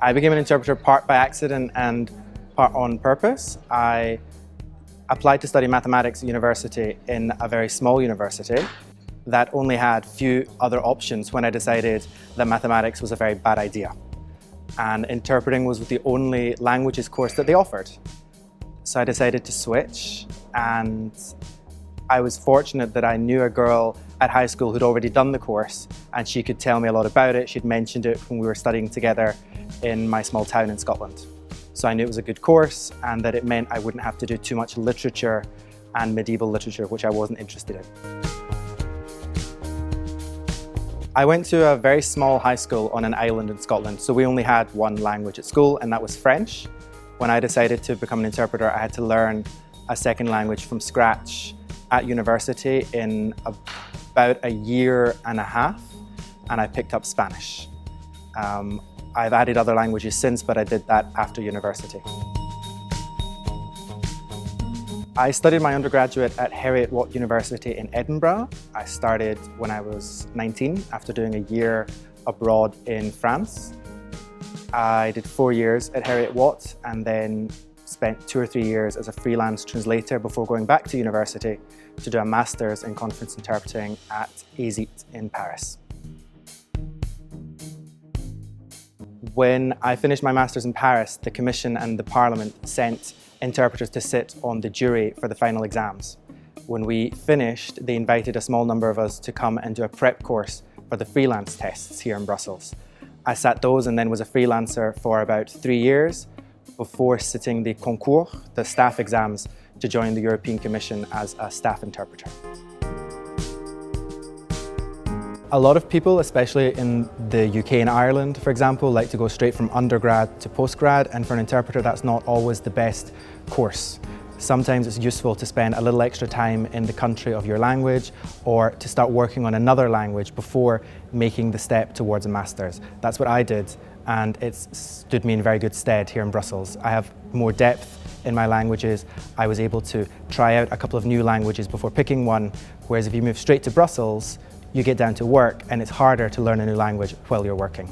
I became an interpreter part by accident and part on purpose. I applied to study mathematics at university in a very small university that only had few other options when I decided that mathematics was a very bad idea. And interpreting was the only languages course that they offered. So I decided to switch, and I was fortunate that I knew a girl at high school who'd already done the course, and she could tell me a lot about it. She'd mentioned it when we were studying together in my small town in Scotland. So I knew it was a good course and that it meant I wouldn't have to do too much literature and medieval literature, which I wasn't interested in. I went to a very small high school on an island in Scotland, so we only had one language at school, and that was French. When I decided to become an interpreter, I had to learn a second language from scratch at university in about a year and a half, and I picked up Spanish. I've added other languages since, but I did that after university. I studied my undergraduate at Heriot-Watt University in Edinburgh. I started when I was 19 after doing a year abroad in France. I did 4 years at Heriot-Watt and then spent 2 or 3 years as a freelance translator before going back to university to do a master's in conference interpreting at ESIT in Paris. When I finished my master's in Paris, the Commission and the Parliament sent interpreters to sit on the jury for the final exams. When we finished, they invited a small number of us to come and do a prep course for the freelance tests here in Brussels. I sat those and then was a freelancer for about 3 years before sitting the concours, the staff exams, to join the European Commission as a staff interpreter. A lot of people, especially in the UK and Ireland, for example, like to go straight from undergrad to postgrad, and for an interpreter that's not always the best course. Sometimes it's useful to spend a little extra time in the country of your language or to start working on another language before making the step towards a master's. That's what I did, and it's stood me in very good stead here in Brussels. I have more depth in my languages. I was able to try out a couple of new languages before picking one, whereas if you move straight to Brussels, you get down to work and it's harder to learn a new language while you're working.